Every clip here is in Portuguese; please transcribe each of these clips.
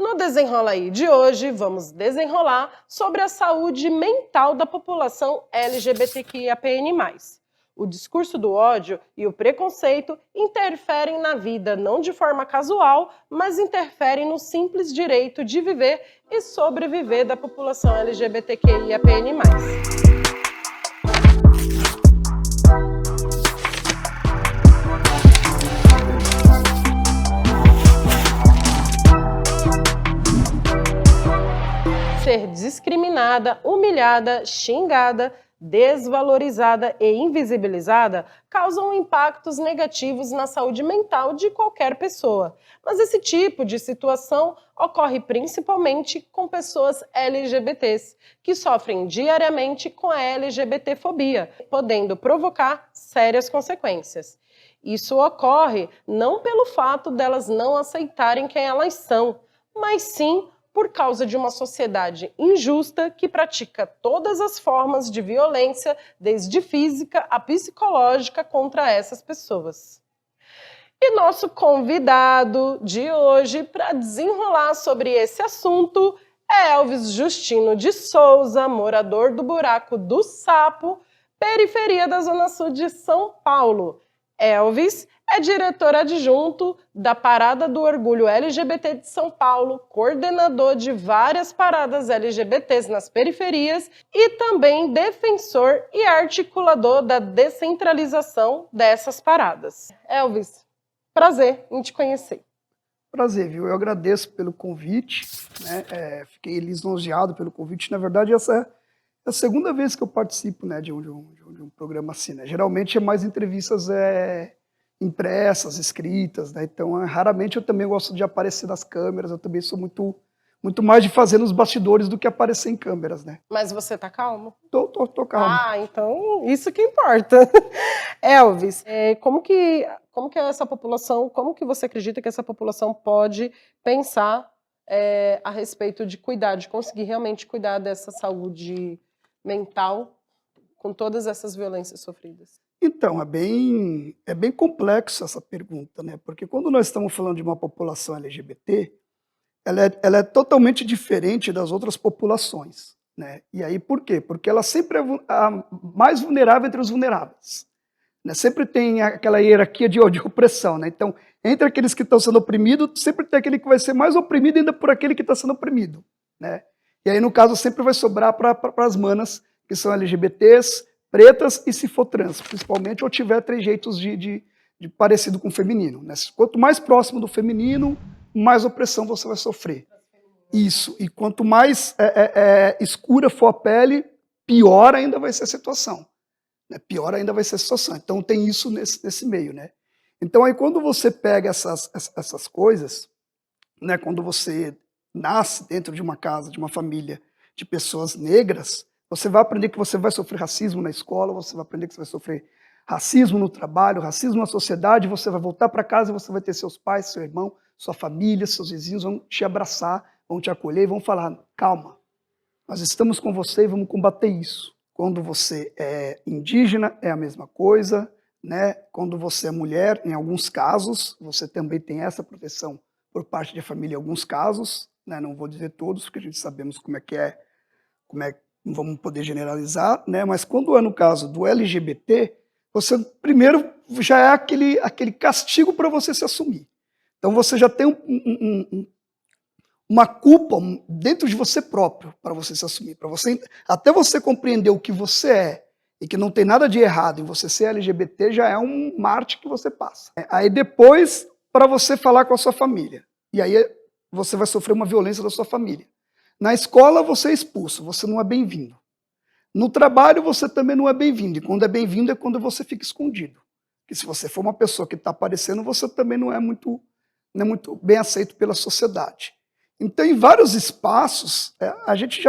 No Desenrola aí de hoje, vamos desenrolar sobre a saúde mental da população LGBTQIAPN+. O discurso do ódio e o preconceito interferem na vida não de forma casual, mas interferem no simples direito de viver e sobreviver da população LGBTQIAPN+. Ser discriminada, humilhada, xingada, desvalorizada e invisibilizada causam impactos negativos na saúde mental de qualquer pessoa. Mas esse tipo de situação ocorre principalmente com pessoas LGBTs, que sofrem diariamente com a LGBTfobia, podendo provocar sérias consequências. Isso ocorre não pelo fato delas não aceitarem quem elas são, mas sim por causa de uma sociedade injusta que pratica todas as formas de violência, desde física a psicológica, contra essas pessoas. E nosso convidado de hoje para desenrolar sobre esse assunto é Elvis Justino de Souza, morador do Buraco do Sapo, periferia da Zona Sul de São Paulo. Elvis é diretor adjunto da Parada do Orgulho LGBT de São Paulo, coordenador de várias paradas LGBTs nas periferias e também defensor e articulador da descentralização dessas paradas. Elvis, prazer em te conhecer. Prazer, viu? Eu agradeço pelo convite, né? Fiquei lisonjeado pelo convite. Na verdade, essa é a segunda vez que eu participo, né, de um programa assim, né? Geralmente é mais entrevistas impressas, escritas, né? Então, raramente eu também gosto de aparecer nas câmeras. Eu também sou muito mais de fazer nos bastidores do que aparecer em câmeras, né? Mas você tá calmo? Tô calmo. Ah, então isso que importa. Elvis, como que é essa população, como que você acredita que essa população pode pensar a respeito de cuidar, de conseguir realmente cuidar dessa saúde mental com todas essas violências sofridas? Então, é bem complexo essa pergunta, né? Porque quando nós estamos falando de uma população LGBT, ela é totalmente diferente das outras populações, né? E aí por quê? Porque ela sempre é a mais vulnerável entre os vulneráveis, né? Sempre tem aquela hierarquia de opressão, né? Então, entre aqueles que estão sendo oprimidos, sempre tem aquele que vai ser mais oprimido ainda por aquele que está sendo oprimido, né? E aí, no caso, sempre vai sobrar para as manas que são LGBTs, pretas e se for trans, principalmente, ou tiver trejeitos de parecido com o feminino, né? Quanto mais próximo do feminino, mais opressão você vai sofrer. Isso. E quanto mais escura for a pele, pior ainda vai ser a situação. Né? Pior ainda vai ser a situação. Então tem isso nesse meio, né? Então aí quando você pega essas coisas, né? Quando você nasce dentro de uma casa, de uma família de pessoas negras, você vai aprender que você vai sofrer racismo na escola, você vai aprender que você vai sofrer racismo no trabalho, racismo na sociedade, você vai voltar para casa e você vai ter seus pais, seu irmão, sua família, seus vizinhos vão te abraçar, vão te acolher e vão falar, calma, nós estamos com você e vamos combater isso. Quando você é indígena, é a mesma coisa, né? Quando você é mulher, em alguns casos, você também tem essa proteção por parte da família em alguns casos, né? Não vou dizer todos, porque a gente sabemos como é, não vamos poder generalizar, né? Mas quando é no caso do LGBT, você primeiro já é aquele castigo para você se assumir. Então você já tem uma culpa dentro de você próprio para você se assumir, até você compreender o que você é e que não tem nada de errado em você ser LGBT, já é um Marte que você passa. Aí depois, para você falar com a sua família, e aí você vai sofrer uma violência da sua família. Na escola você é expulso, você não é bem-vindo. No trabalho você também não é bem-vindo, e quando é bem-vindo é quando você fica escondido. Porque se você for uma pessoa que está aparecendo, você também não é muito bem aceito pela sociedade. Então, em vários espaços, a gente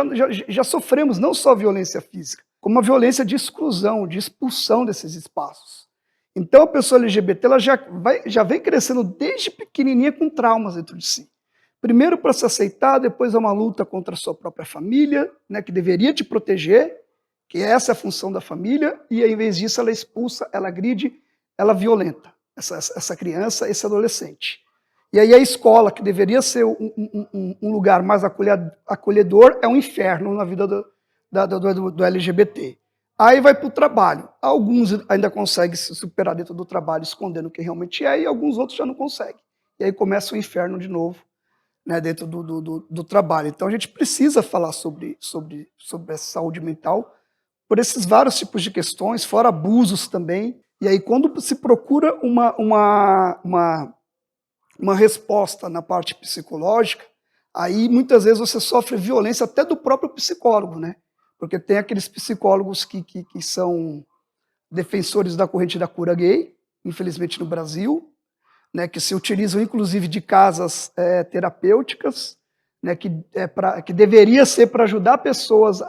já sofremos não só violência física, como a violência de exclusão, de expulsão desses espaços. Então, a pessoa LGBT ela já vem crescendo desde pequenininha com traumas dentro de si. Primeiro para se aceitar, depois é uma luta contra a sua própria família, né, que deveria te proteger, que essa é a função da família, e ao invés disso ela expulsa, ela agride, ela violenta essa criança, esse adolescente. E aí a escola, que deveria ser um lugar mais acolhedor, é um inferno na vida do LGBT. Aí vai para o trabalho. Alguns ainda conseguem se superar dentro do trabalho, escondendo quem realmente é, e alguns outros já não conseguem. E aí começa o inferno de novo, né, dentro do trabalho. Então a gente precisa falar sobre essa saúde mental, por esses vários tipos de questões, fora abusos também. E aí quando se procura uma resposta na parte psicológica, aí muitas vezes você sofre violência até do próprio psicólogo, né? Porque tem aqueles psicólogos que são defensores da corrente da cura gay, infelizmente no Brasil, né, que se utilizam inclusive de casas terapêuticas, né, que deveria ser para ajudar pessoas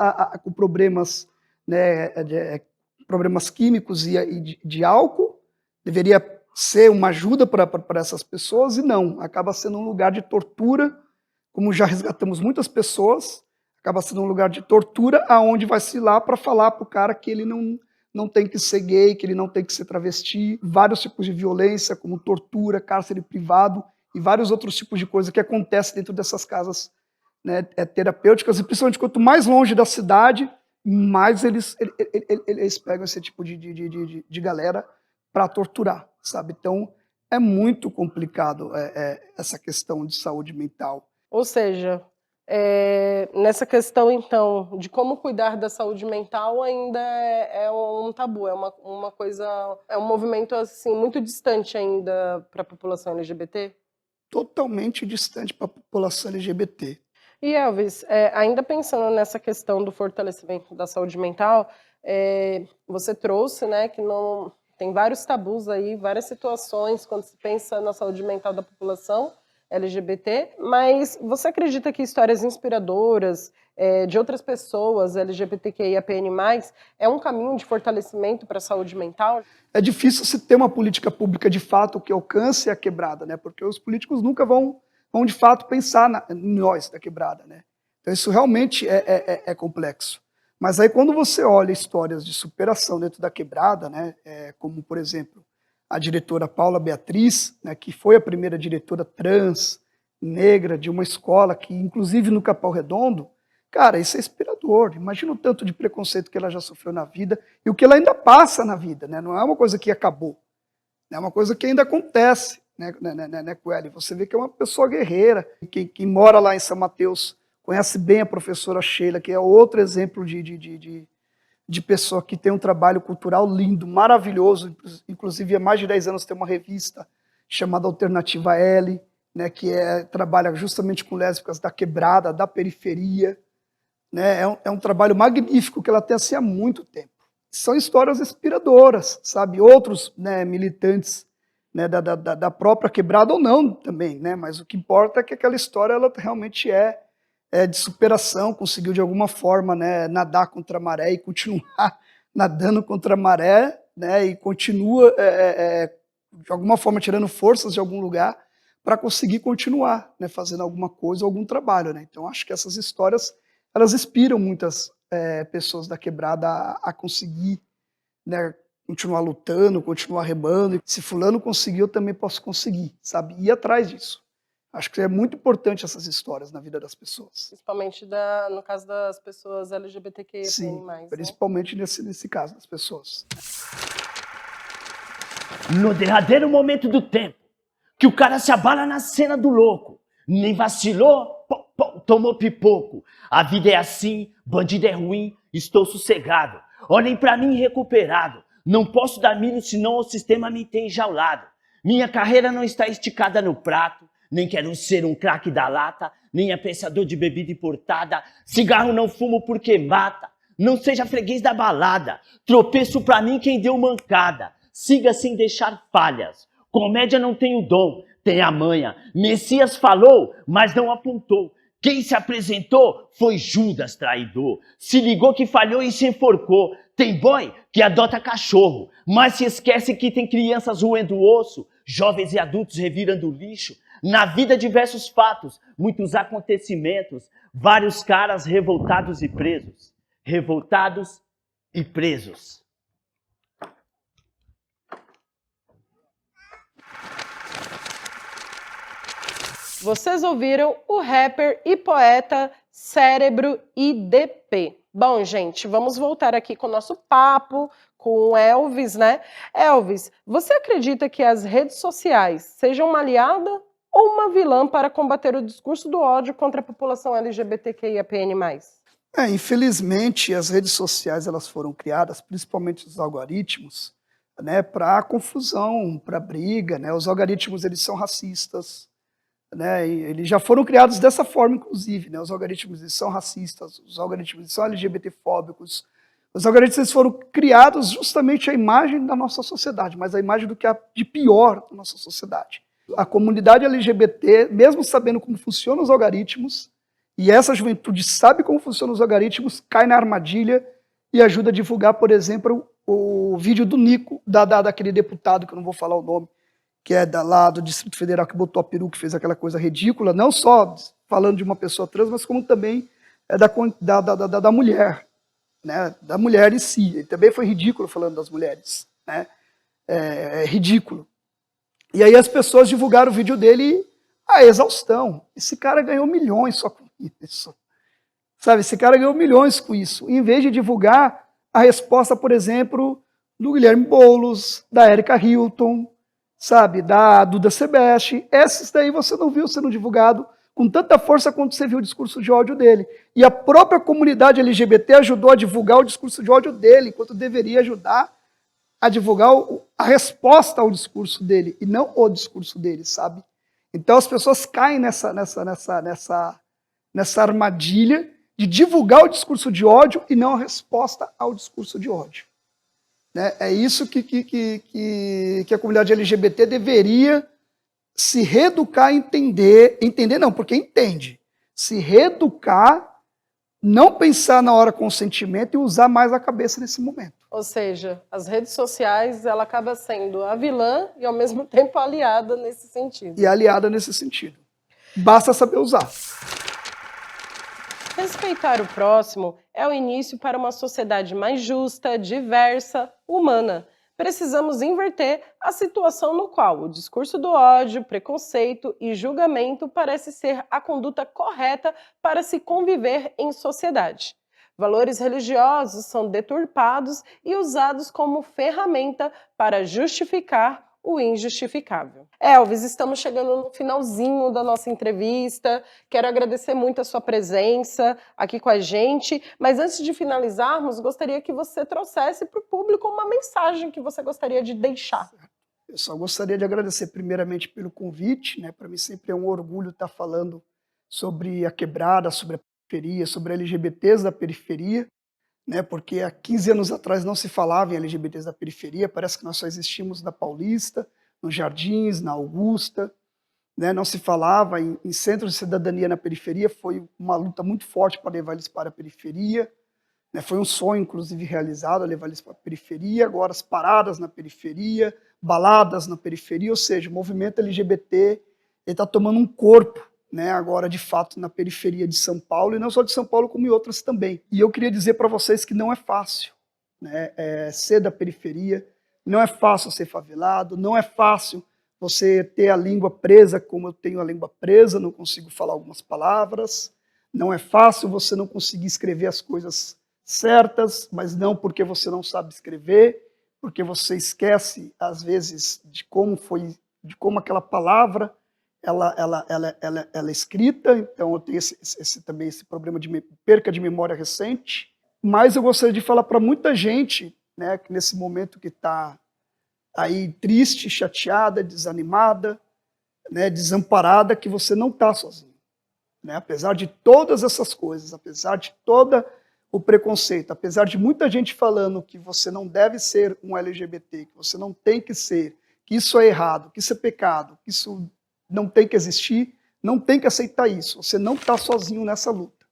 com problemas, né, problemas químicos e de álcool, deveria ser uma ajuda para essas pessoas, e não, acaba sendo um lugar de tortura, como já resgatamos muitas pessoas, acaba sendo um lugar de tortura, aonde vai se ir lá para falar para o cara que ele não tem que ser gay, que ele não tem que ser travesti, vários tipos de violência, como tortura, cárcere privado e vários outros tipos de coisa que acontecem dentro dessas casas, né, terapêuticas, e principalmente quanto mais longe da cidade, mais eles pegam esse tipo de galera para torturar, sabe? Então, é muito complicado essa questão de saúde mental. Ou seja, nessa questão, então, de como cuidar da saúde mental ainda é um tabu, é uma coisa, é um movimento assim, muito distante ainda para a população LGBT? Totalmente distante para a população LGBT. E Elvis, ainda pensando nessa questão do fortalecimento da saúde mental, você trouxe, né, que não tem vários tabus aí, várias situações quando se pensa na saúde mental da população LGBT, mas você acredita que histórias inspiradoras de outras pessoas LGBTQIAPN+, é um caminho de fortalecimento para a saúde mental? É difícil se ter uma política pública de fato que alcance a quebrada, né? Porque os políticos nunca vão de fato pensar em nós da quebrada, né? Então isso realmente é complexo. Mas aí quando você olha histórias de superação dentro da quebrada, né? Como por exemplo a diretora Paula Beatriz, né? Que foi a primeira diretora trans negra de uma escola que inclusive no Capão Redondo, cara, isso é inspirador. Imagina o tanto de preconceito que ela já sofreu na vida e o que ela ainda passa na vida, né? Não é uma coisa que acabou, é uma coisa que ainda acontece, né, com ela. E você vê que é uma pessoa guerreira. Quem mora lá em São Mateus conhece bem a professora Sheila, que é outro exemplo de pessoa que tem um trabalho cultural lindo, maravilhoso. Inclusive, há mais de 10 anos tem uma revista chamada Alternativa L, né, que trabalha justamente com lésbicas da quebrada, da periferia. Né? É um trabalho magnífico que ela tem assim há muito tempo. São histórias inspiradoras, sabe? Outros, né, militantes, né, da própria quebrada ou não também, né? Mas o que importa é que aquela história ela realmente é de superação, conseguiu de alguma forma, né, nadar contra a maré e continuar nadando contra a maré, né? E continua de alguma forma tirando forças de algum lugar para conseguir continuar, né, fazendo alguma coisa, algum trabalho, né? Então acho que essas histórias elas inspiram muitas pessoas da quebrada a conseguir, né, continuar lutando, continuar remando. Se fulano conseguiu, eu também posso conseguir, sabe? Ir atrás disso. Acho que é muito importante essas histórias na vida das pessoas. Principalmente no caso das pessoas LGBTQIAPN+. Sim, né? principalmente nesse caso das pessoas. No derradeiro momento do tempo, que o cara se abala na cena do louco, nem vacilou, tomou pipoco. A vida é assim, bandido é ruim, estou sossegado. Olhem pra mim recuperado. Não posso dar milho, senão o sistema me tem enjaulado. Minha carreira não está esticada no prato, nem quero ser um craque da lata, nem apreciador de bebida importada. Cigarro não fumo porque mata. Não seja freguês da balada. Tropeço pra mim quem deu mancada. Siga sem deixar falhas. Comédia não tem o dom, tem a manha. Messias falou, mas não apontou. Quem se apresentou foi Judas traidor. Se ligou que falhou e se enforcou. Tem boy que adota cachorro, mas se esquece que tem crianças roendo osso, jovens e adultos revirando lixo. Na vida diversos fatos, muitos acontecimentos, vários caras revoltados e presos. Revoltados e presos. Vocês ouviram o rapper e poeta Cérebro IDP. Bom, gente, vamos voltar aqui com o nosso papo com o Elvis, né? Elvis, você acredita que as redes sociais sejam uma aliada ou uma vilã para combater o discurso do ódio contra a população LGBTQIAPN+. Infelizmente, as redes sociais elas foram criadas, principalmente os algoritmos, né, para confusão, para briga. Né? Os algoritmos eles são racistas, né? E eles já foram criados dessa forma, inclusive. Né? Os algoritmos eles são racistas, os algoritmos eles são LGBTfóbicos. Os algoritmos eles foram criados justamente a imagem da nossa sociedade, mas a imagem do que há de pior na nossa sociedade. A comunidade LGBT, mesmo sabendo como funcionam os algoritmos, e essa juventude sabe como funcionam os algoritmos, cai na armadilha e ajuda a divulgar, por exemplo, o vídeo do Nico, daquele deputado, que eu não vou falar o nome, que é lá do Distrito Federal, que botou a peruca, que fez aquela coisa ridícula, não só falando de uma pessoa trans, mas como também da mulher, né, da mulher em si. Ele também foi ridículo falando das mulheres. Né? É ridículo. E aí as pessoas divulgaram o vídeo dele a exaustão. Esse cara ganhou milhões só com isso. Sabe, esse cara ganhou milhões com isso. Em vez de divulgar a resposta, por exemplo, do Guilherme Boulos, da Erika Hilton, sabe, da Duda Sebesti, esses daí você não viu sendo divulgado com tanta força quanto você viu o discurso de ódio dele. E a própria comunidade LGBT ajudou a divulgar o discurso de ódio dele, enquanto deveria ajudar a divulgar a resposta ao discurso dele, e não o discurso dele, sabe? Então as pessoas caem nessa armadilha de divulgar o discurso de ódio e não a resposta ao discurso de ódio. Né? É isso que a comunidade LGBT deveria se reeducar a entender não, porque entende, se reeducar, não pensar na hora com o sentimento e usar mais a cabeça nesse momento. Ou seja, as redes sociais, ela acaba sendo a vilã e, ao mesmo tempo, a aliada nesse sentido. E aliada nesse sentido. Basta saber usar. Respeitar o próximo é o início para uma sociedade mais justa, diversa, humana. Precisamos inverter a situação no qual o discurso do ódio, preconceito e julgamento parece ser a conduta correta para se conviver em sociedade. Valores religiosos são deturpados e usados como ferramenta para justificar o injustificável. Elvis, estamos chegando no finalzinho da nossa entrevista. Quero agradecer muito a sua presença aqui com a gente, mas antes de finalizarmos, gostaria que você trouxesse para o público uma mensagem que você gostaria de deixar. Eu só gostaria de agradecer primeiramente pelo convite, né? Para mim sempre é um orgulho estar falando sobre a quebrada, sobre a periferia, sobre LGBTs da periferia, né? Porque há 15 anos atrás não se falava em LGBTs da periferia, parece que nós só existimos na Paulista, nos Jardins, na Augusta, né? Não se falava em centros de cidadania na periferia, foi uma luta muito forte para levar eles para a periferia, né? Foi um sonho, inclusive, realizado, levar eles para a periferia, agora as paradas na periferia, baladas na periferia, ou seja, o movimento LGBT está tomando um corpo, né, agora de fato na periferia de São Paulo, e não só de São Paulo como em outras também. E eu queria dizer para vocês que não é fácil, né, ser da periferia, não é fácil ser favelado, não é fácil você ter a língua presa como eu tenho a língua presa, não consigo falar algumas palavras, não é fácil você não conseguir escrever as coisas certas, mas não porque você não sabe escrever, porque você esquece às vezes de como aquela palavra ela é escrita, então eu tenho também esse problema de perca de memória recente, mas eu gostaria de falar para muita gente, né, que nesse momento que está aí triste, chateada, desanimada, né, desamparada, que você não está sozinho. Né? Apesar de todas essas coisas, apesar de todo o preconceito, apesar de muita gente falando que você não deve ser um LGBT, que você não tem que ser, que isso é errado, que isso é pecado, que isso não tem que existir, não tem que aceitar isso. Você não está sozinho nessa luta.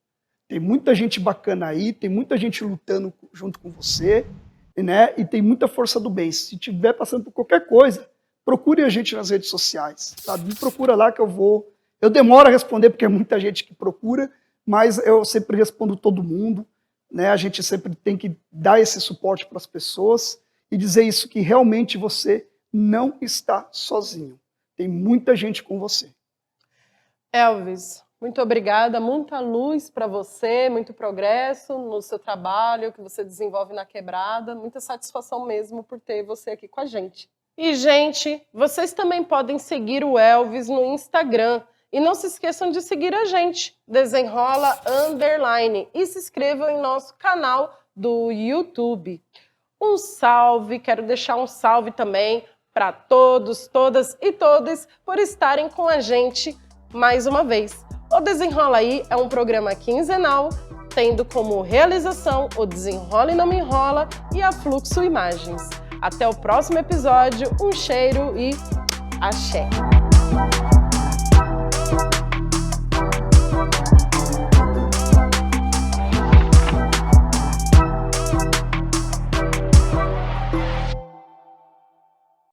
Tem muita gente bacana aí, tem muita gente lutando junto com você, né? E tem muita força do bem. Se estiver passando por qualquer coisa, procure a gente nas redes sociais. Sabe? Me procura lá que eu vou. Eu demoro a responder porque é muita gente que procura, mas eu sempre respondo todo mundo. Né? A gente sempre tem que dar esse suporte para as pessoas e dizer isso, que realmente você não está sozinho. Tem muita gente com você. Elvis, muito obrigada, muita luz para você, muito progresso no seu trabalho que você desenvolve na Quebrada, muita satisfação mesmo por ter você aqui com a gente. E, gente, vocês também podem seguir o Elvis no Instagram. E não se esqueçam de seguir a gente, Desenrola _, e se inscrevam em nosso canal do YouTube. Um salve, quero deixar um salve também para todos, todas e todes por estarem com a gente mais uma vez. O Desenrola Aí é um programa quinzenal, tendo como realização o Desenrola e Não Me Enrola e a Fluxo Imagens. Até o próximo episódio, um cheiro e axé!